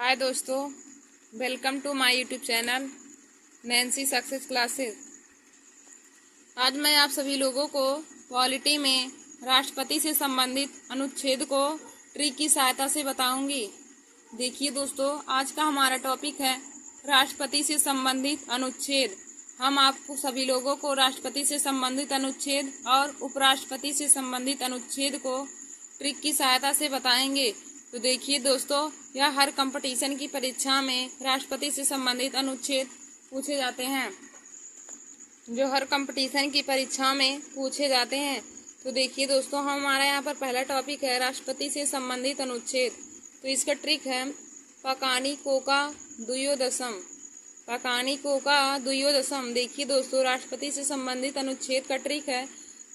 हाय दोस्तों, welcome to my YouTube channel Nancy success classes. आज मैं आप सभी लोगों को पॉलिटी में राष्ट्रपति से संबंधित अनुच्छेद को ट्रिक की सहायता से बताऊंगी। देखिए दोस्तों, आज का हमारा टॉपिक है राष्ट्रपति से संबंधित अनुच्छेद। हम आपको सभी लोगों को राष्ट्रपति से संबंधित अनुच्छेद और उपराष्ट्रपति से संबंधित अनुच्छेद को ट्रिक की सहायता से बताएंगे। तो देखिए दोस्तों, यह हर कंपटीशन की परीक्षा में राष्ट्रपति से संबंधित अनुच्छेद पूछे जाते हैं, जो हर कंपटीशन की परीक्षा में पूछे जाते हैं। तो देखिए दोस्तों, हमारा यहाँ पर पहला टॉपिक है राष्ट्रपति से संबंधित अनुच्छेद। तो इसका ट्रिक है पकानी कोका द्वयोदशम। पकानी कोका द्वयोदशम। देखिए दोस्तों, राष्ट्रपति से संबंधित अनुच्छेद का ट्रिक है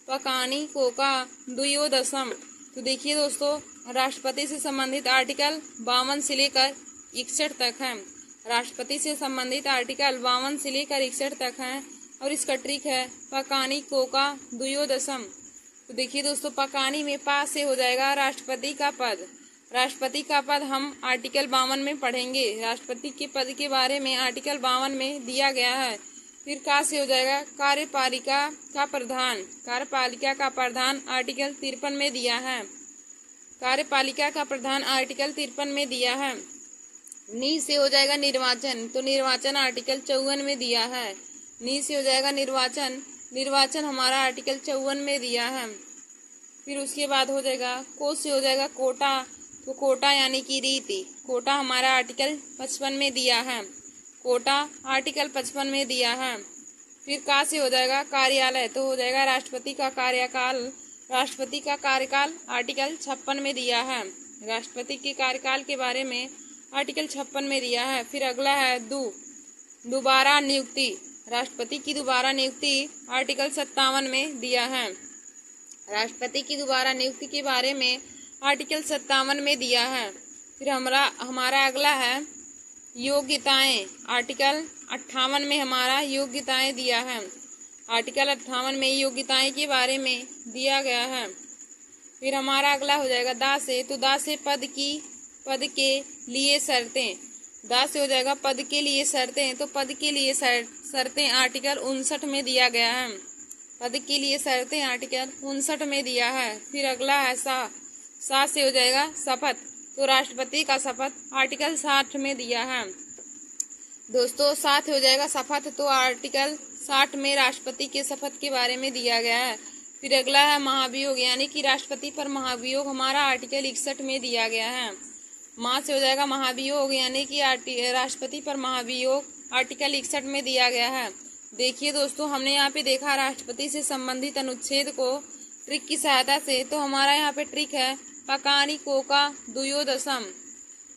पकानी कोका द्वयोदशम। तो देखिए दोस्तों, राष्ट्रपति से संबंधित आर्टिकल 52 से लेकर 61 तक है। राष्ट्रपति से संबंधित आर्टिकल 52 से लेकर 61 तक है और इसका ट्रिक है पकानी कोका द्वयोदशम। तो देखिए दोस्तों, पकानी में पा से हो जाएगा राष्ट्रपति का पद। राष्ट्रपति का पद हम आर्टिकल 52 में पढ़ेंगे। राष्ट्रपति के पद के बारे में आर्टिकल 52 में दिया गया है। फिर का से हो जाएगा कार्यपालिका का प्रधान। कार्यपालिका का प्रधान आर्टिकल 53 में दिया है। कार्यपालिका का प्रधान आर्टिकल 53 में दिया है। नी से हो जाएगा निर्वाचन। तो निर्वाचन आर्टिकल 54 में दिया है। नी से हो जाएगा निर्वाचन। निर्वाचन हमारा आर्टिकल 54 में दिया है। फिर उसके बाद हो जाएगा को से हो जाएगा कोटा। तो कोटा यानी कि रीति। कोटा हमारा आर्टिकल 55 में दिया है। कोटा आर्टिकल 55 में दिया है। फिर का से हो जाएगा कार्यालय। तो हो जाएगा राष्ट्रपति का कार्यकाल। राष्ट्रपति का कार्यकाल आर्टिकल 56 में दिया है। राष्ट्रपति के कार्यकाल के बारे में आर्टिकल 56 में दिया है। फिर अगला है दोबारा नियुक्ति। राष्ट्रपति की दोबारा नियुक्ति आर्टिकल 57 में दिया है। राष्ट्रपति की दोबारा नियुक्ति के बारे में आर्टिकल 57 में दिया है। फिर हमारा अगला है योग्यताएं। आर्टिकल 58 में हमारा योग्यताएं दिया है। आर्टिकल 58 में योग्यताएं के बारे में दिया गया है। फिर हमारा अगला हो जाएगा दा से। तो दा से पद के लिए शर्तें। दा से हो जाएगा पद के लिए शर्तें। तो पद के लिए शर्तें आर्टिकल 59 में दिया गया है। पद के लिए शर्तें आर्टिकल 59 में दिया है। फिर अगला है सा से हो जाएगा शपथ। तो राष्ट्रपति का शपथ आर्टिकल 60 में दिया है। दोस्तों, साथ हो जाएगा शपथ। तो आर्टिकल 60 में राष्ट्रपति के शपथ के बारे में दिया गया है। फिर अगला है महाभियोग, यानी कि राष्ट्रपति पर महाभियोग हमारा आर्टिकल 61 में दिया गया है। माँ से हो जाएगा महाभियोग, यानी कि राष्ट्रपति पर महाभियोग आर्टिकल 61 में दिया गया है। देखिए दोस्तों, हमने यहाँ पे देखा राष्ट्रपति से संबंधित अनुच्छेद को ट्रिक की सहायता से। तो हमारा यहाँ पे ट्रिक है पकानी कोका द्वयोदशम।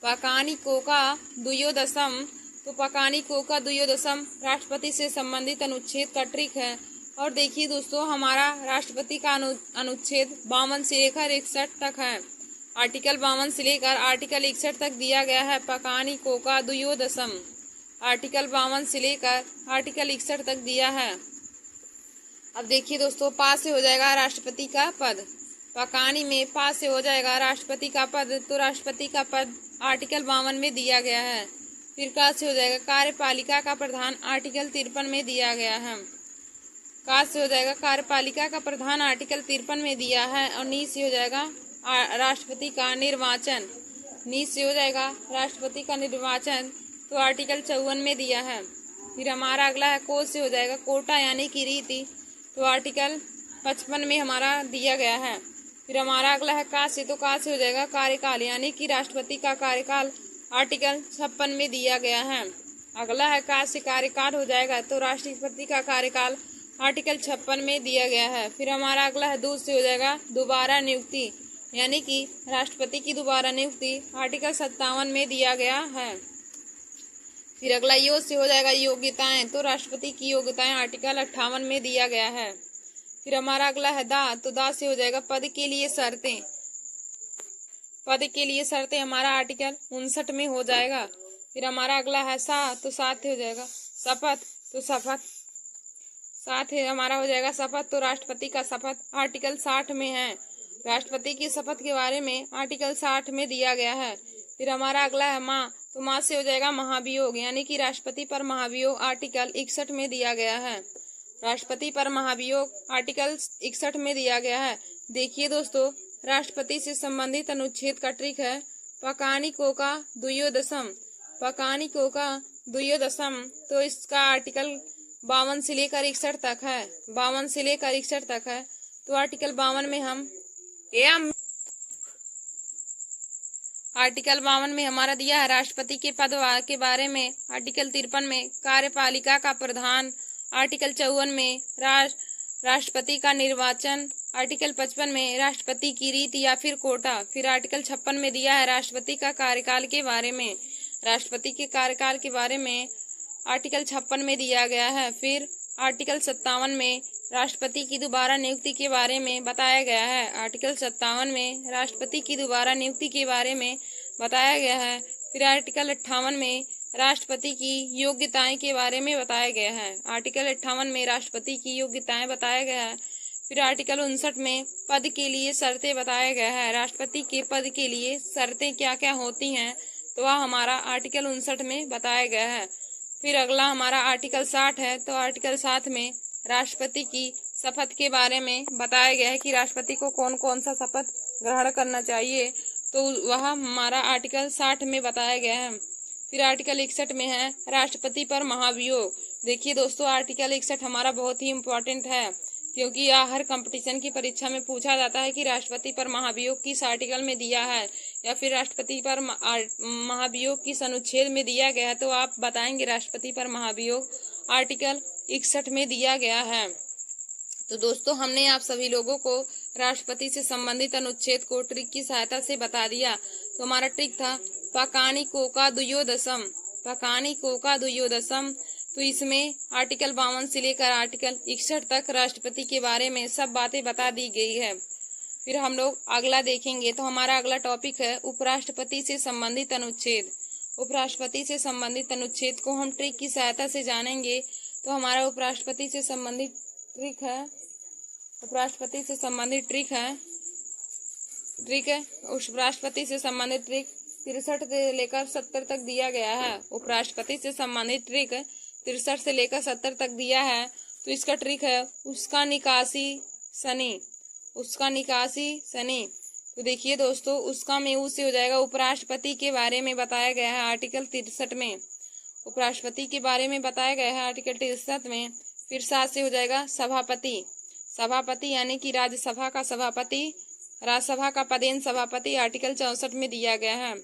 पकानी कोका द्वयोदशम। तो पकानी कोका द्वयोदशम राष्ट्रपति से संबंधित अनुच्छेद का ट्रिक है। और देखिए दोस्तों, हमारा राष्ट्रपति का अनुच्छेद 52 से लेकर 61 तक है। आर्टिकल 52 से लेकर आर्टिकल 61 तक दिया गया है पकानी कोका द्वयोदशम। आर्टिकल 52 से लेकर आर्टिकल 61 तक दिया है। अब देखिए दोस्तों, पा से हो जाएगा राष्ट्रपति का पद। पकानी में पा से हो जाएगा राष्ट्रपति का पद। तो राष्ट्रपति का पद आर्टिकल 52 में दिया गया है। फिर का से हो जाएगा कार्यपालिका का प्रधान आर्टिकल 53 में दिया गया है। का से हो जाएगा कार्यपालिका का प्रधान आर्टिकल 53 में दिया है। और नी से हो जाएगा राष्ट्रपति का निर्वाचन। नी से हो जाएगा राष्ट्रपति का निर्वाचन। तो आर्टिकल 54 में दिया है। फिर हमारा अगला है को से हो जाएगा कोटा, यानी कि रीति। तो आर्टिकल 55 में हमारा दिया गया है। फिर हमारा अगला है का से। तो का से हो जाएगा कार्यकाल, यानी कि राष्ट्रपति का कार्यकाल आर्टिकल 56 में दिया गया है। अगला है का से कार्यकाल हो जाएगा। तो राष्ट्रपति का कार्यकाल आर्टिकल 56 में दिया गया है। फिर हमारा अगला है दो से हो जाएगा दोबारा नियुक्ति, यानी कि राष्ट्रपति की दोबारा नियुक्ति आर्टिकल 57 में दिया गया है। फिर अगला यो से हो जाएगा योग्यताएं। तो राष्ट्रपति की योग्यताएं आर्टिकल 58 में दिया गया है। फिर हमारा अगला है दा। तो दा से हो जाएगा पद के लिए शर्तें। पद के लिए शर्तें हमारा आर्टिकल 59 में हो जाएगा। फिर हमारा अगला है सा। तो साथ हो जाएगा शपथ। तो शपथ साथ हमारा हो जाएगा शपथ। तो राष्ट्रपति का शपथ आर्टिकल 60 में है। राष्ट्रपति की शपथ के बारे में आर्टिकल 60 में दिया गया है। फिर हमारा अगला है माँ। तो मा से हो जाएगा महाभियोग, यानी कि राष्ट्रपति पर महाभियोग आर्टिकल 61 में दिया गया है। राष्ट्रपति पर महाभियोग आर्टिकल 61 में दिया गया है। देखिए दोस्तों, राष्ट्रपति से संबंधित अनुच्छेद का ट्रिक है पकानिको का द्वयोदशम। पकानिको का द्वयोदशम, तो इसका आर्टिकल 52 से लेकर 61 तक है। 52 से लेकर 61 तक है। तो आर्टिकल 52 में हमारा दिया है राष्ट्रपति के पद के बारे में। आर्टिकल 53 में कार्यपालिका का प्रधान। आर्टिकल 54 में राष्ट्रपति का निर्वाचन। आर्टिकल 55 में राष्ट्रपति की रीति या फिर कोटा। फिर आर्टिकल 56 में दिया है राष्ट्रपति का कार्यकाल के बारे में। राष्ट्रपति के कार्यकाल के बारे में आर्टिकल 56 में दिया गया है। फिर आर्टिकल 57 में राष्ट्रपति की दोबारा नियुक्ति के बारे में बताया गया है। आर्टिकल 57 में राष्ट्रपति की दोबारा नियुक्ति के बारे में बताया गया है। फिर आर्टिकल 58 में राष्ट्रपति की योग्यताएं के बारे में बताया गया है। आर्टिकल 58 में राष्ट्रपति की योग्यताएं बताया गया है। फिर आर्टिकल 59 में पद के लिए शर्तें बताया गया है। राष्ट्रपति के पद के लिए शर्तें क्या क्या होती हैं, तो वह हमारा आर्टिकल 59 में बताया गया है। फिर अगला हमारा आर्टिकल 60 है। तो आर्टिकल 60 में राष्ट्रपति की शपथ के बारे में बताया गया है कि राष्ट्रपति को कौन कौन सा शपथ ग्रहण करना चाहिए, तो वह हमारा आर्टिकल 60 में बताया गया है। फिर आर्टिकल 61 में है राष्ट्रपति पर महाभियोग। देखिए दोस्तों, आर्टिकल 61 हमारा बहुत ही इम्पोर्टेंट है, क्योंकि यह हर कंपटीशन की परीक्षा में पूछा जाता है कि राष्ट्रपति पर महाभियोग किस आर्टिकल में दिया है, या फिर राष्ट्रपति पर महाभियोग किस अनुच्छेद में दिया गया है। तो आप बताएंगे राष्ट्रपति पर महाभियोग आर्टिकल 61 में दिया गया है। तो दोस्तों, हमने आप सभी लोगों को राष्ट्रपति से संबंधित अनुच्छेद को ट्रिक की सहायता से बता दिया। तो हमारा ट्रिक था पकानिको का द्वयोदशम। पकानिको का द्वयोदशम, तो इसमें आर्टिकल 52 से लेकर आर्टिकल 61 तक राष्ट्रपति के बारे में सब बातें बता दी गई है। फिर हम लोग अगला देखेंगे। तो हमारा अगला टॉपिक है उपराष्ट्रपति से संबंधित अनुच्छेद। उपराष्ट्रपति से संबंधित अनुच्छेद को हम ट्रिक की सहायता से जानेंगे। तो हमारा उपराष्ट्रपति से संबंधित ट्रिक है उपराष्ट्रपति से संबंधित ट्रिक है उपराष्ट्रपति से संबंधित ट्रिक 63 से लेकर 70 तक दिया गया है। उपराष्ट्रपति से संबंधित ट्रिक 63 से लेकर 70 तक दिया है। तो इसका ट्रिक है उसका निकासी शनि। उसका निकासी शनि। तो देखिए दोस्तों, उसका में ऊ से हो जाएगा उपराष्ट्रपति के बारे में बताया गया है आर्टिकल 63 में। उपराष्ट्रपति के बारे में बताया गया है आर्टिकल 63 में। फिर साथ से हो जाएगा सभापति। सभापति यानी कि राज्यसभा का सभापति, राज्यसभा का पदेन सभापति आर्टिकल 64 में दिया गया है।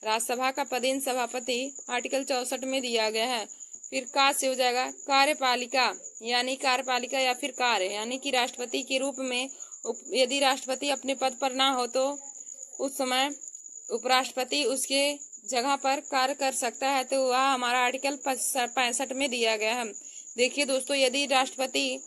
राज्यसभा का पदेन सभापति आर्टिकल 64 में दिया गया है। फिर का से हो जाएगा कार्यपालिका, यानी कार्यपालिका या फिर कार्य, यानी कि राष्ट्रपति के रूप में यदि राष्ट्रपति अपने पद पर ना हो तो उस समय उपराष्ट्रपति उसके जगह पर कार्य कर सकता है। तो वह हमारा आर्टिकल 65 में दिया गया है। देखिए दोस्तों, यदि राष्ट्रपति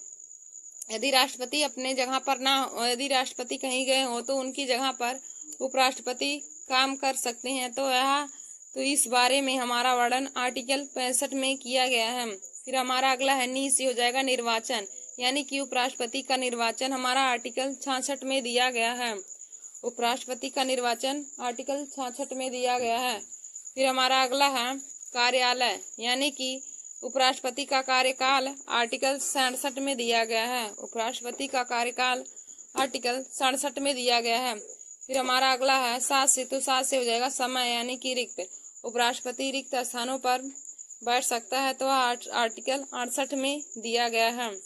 अपने जगह पर ना हो, यदि राष्ट्रपति कहीं गए हो तो उनकी जगह पर उपराष्ट्रपति काम कर सकते हैं। तो इस बारे में हमारा वर्णन आर्टिकल 65 में किया गया है। फिर हमारा अगला है नी से हो जाएगा निर्वाचन, यानी कि उपराष्ट्रपति का निर्वाचन हमारा आर्टिकल 66 में दिया गया है। उपराष्ट्रपति का निर्वाचन आर्टिकल 66 में दिया गया है। फिर हमारा अगला है कार्यालय, यानी कि उपराष्ट्रपति का कार्यकाल आर्टिकल 67 में दिया गया है। उपराष्ट्रपति का कार्यकाल आर्टिकल 67 में दिया गया है। फिर हमारा अगला है सात से, तो सात से हो जाएगा समय, यानी कि रिक्त। उपराष्ट्रपति रिक्त स्थानों पर बैठ सकता है, तो आर्टिकल 68 में दिया गया है।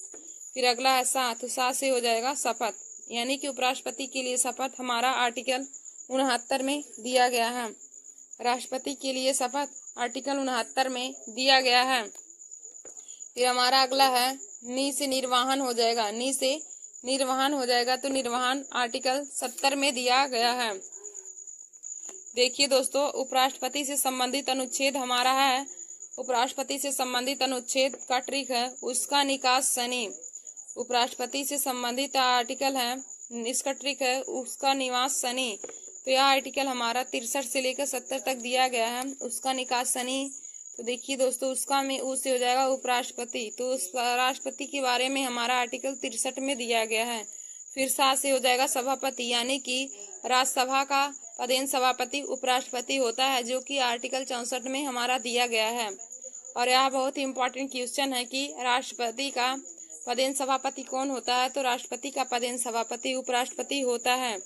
फिर अगला है सात, तो सात से हो जाएगा शपथ, यानी कि उपराष्ट्रपति के लिए शपथ हमारा आर्टिकल 69 में दिया गया है। राष्ट्रपति के लिए शपथ आर्टिकल 69 में दिया गया है। फिर हमारा अगला है नी से निर्वाहन हो जाएगा। नी से निर्वाहन हो जाएगा, तो निर्वाहन आर्टिकल 70 में दिया गया है। देखिए दोस्तों, उपराष्ट्रपति से संबंधित अनुच्छेद हमारा है। उपराष्ट्रपति से संबंधित अनुच्छेद का ट्रिक है उसका निकास शनि। उपराष्ट्रपति से संबंधित आर्टिकल है, इसका ट्रिक है उसका निवास शनि। तो यह आर्टिकल हमारा 63 से लेकर 70 तक दिया गया है, उसका निकास शनि। तो देखिए दोस्तों, उसका में ऊ से हो जाएगा उपराष्ट्रपति। तो उस राष्ट्रपति के बारे में हमारा आर्टिकल 63 में दिया गया है। फिर सात से हो जाएगा सभापति, यानी कि राज्यसभा का पदेन सभापति उपराष्ट्रपति होता है, जो कि आर्टिकल 64 में हमारा दिया गया है। और यह बहुत ही इम्पोर्टेंट क्वेश्चन है कि राष्ट्रपति का पदेन सभापति कौन होता है, तो राष्ट्रपति का पदेन सभापति उपराष्ट्रपति होता है।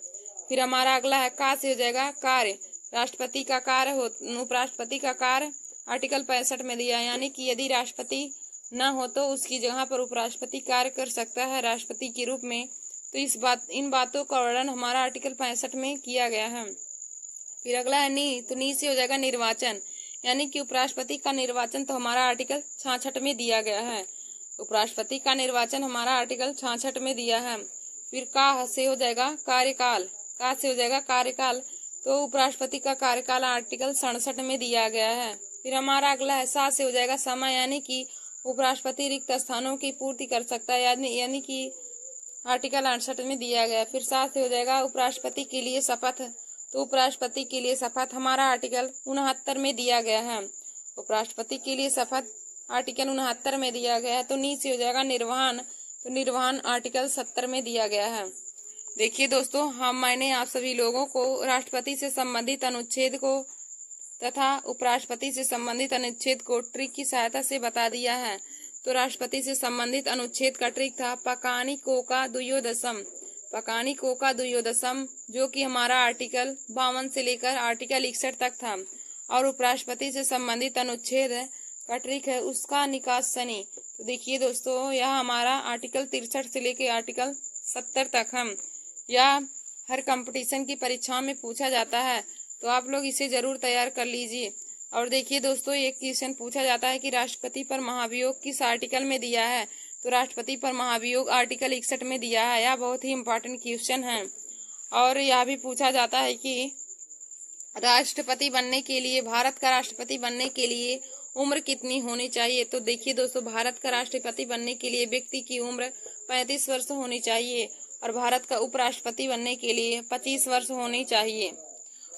फिर हमारा अगला है का से हो जाएगा कार्य। राष्ट्रपति का कार्य उपराष्ट्रपति का कार्य आर्टिकल 65 में दिया है, यानी कि यदि राष्ट्रपति न हो तो उसकी जगह पर उपराष्ट्रपति कार्य कर सकता है राष्ट्रपति के रूप में। तो इन बातों का वर्णन हमारा आर्टिकल 65 में किया गया है। फिर अगला है नी, तो नी से हो जाएगा निर्वाचन, यानी कि उपराष्ट्रपति का निर्वाचन तो हमारा आर्टिकल 66 में दिया गया है। उपराष्ट्रपति का निर्वाचन हमारा आर्टिकल 66 में दिया है। फिर का से हो जाएगा कार्यकाल। का से हो जाएगा कार्यकाल, तो उपराष्ट्रपति का कार्यकाल आर्टिकल 67 में दिया गया है। फिर हमारा अगला है सा से हो जाएगा समय, यानी कि उपराष्ट्रपति रिक्त स्थानों की पूर्ति कर सकता है, यानी कि आर्टिकल 68 में दिया गया। फिर सा से हो जाएगा उपराष्ट्रपति के लिए शपथ, तो उपराष्ट्रपति के लिए शपथ हमारा आर्टिकल 69 में दिया गया है। उपराष्ट्रपति के लिए शपथ आर्टिकल 69 में दिया गया है। तो नी से हो जाएगा निर्वहन, तो निर्वहन आर्टिकल 70 में दिया गया है। देखिए दोस्तों, मैंने आप सभी लोगों को राष्ट्रपति से संबंधित अनुच्छेद को तथा उपराष्ट्रपति से संबंधित अनुच्छेद को ट्रिक की सहायता से बता दिया है। तो राष्ट्रपति से संबंधित अनुच्छेद का ट्रिक था पकानी कोका दुयोदशम। पकानी कोका दुयोदशम, जो कि हमारा आर्टिकल 52 से लेकर आर्टिकल 61 तक था। और उपराष्ट्रपति से संबंधित अनुच्छेद का ट्रिक है उसका निकास शनि। तो देखिए दोस्तों, यह हमारा आर्टिकल 63 से लेकर आर्टिकल 70 तक हम यह हर कंपटीशन की परीक्षाओं में पूछा जाता है, तो आप लोग इसे जरूर तैयार कर लीजिए। और देखिए दोस्तों, एक क्वेश्चन पूछा जाता है कि राष्ट्रपति पर महाभियोग किस आर्टिकल में दिया है, तो राष्ट्रपति पर महाभियोग आर्टिकल 61 में दिया है। यह बहुत ही इम्पोर्टेंट क्वेश्चन है। और यह भी पूछा जाता है कि राष्ट्रपति बनने के लिए, भारत का राष्ट्रपति बनने के लिए उम्र कितनी होनी चाहिए। तो देखिए दोस्तों, भारत का राष्ट्रपति बनने के लिए व्यक्ति की उम्र 35 वर्ष होनी चाहिए और भारत का उपराष्ट्रपति बनने के लिए 25 वर्ष होनी चाहिए।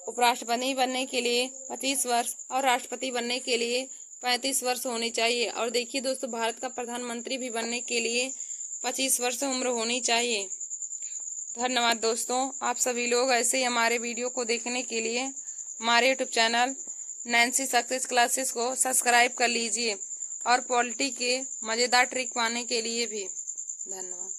उपराष्ट्रपति बनने के लिए 25 वर्ष और राष्ट्रपति बनने के लिए 35 वर्ष होनी चाहिए। और देखिए दोस्तों, भारत का प्रधानमंत्री भी बनने के लिए 25 वर्ष उम्र होनी चाहिए। धन्यवाद दोस्तों, आप सभी लोग ऐसे ही हमारे वीडियो को देखने के लिए हमारे YouTube channel Nancy success classes को सब्सक्राइब कर लीजिए और पॉलिटी के मज़ेदार ट्रिक पाने के लिए भी। धन्यवाद।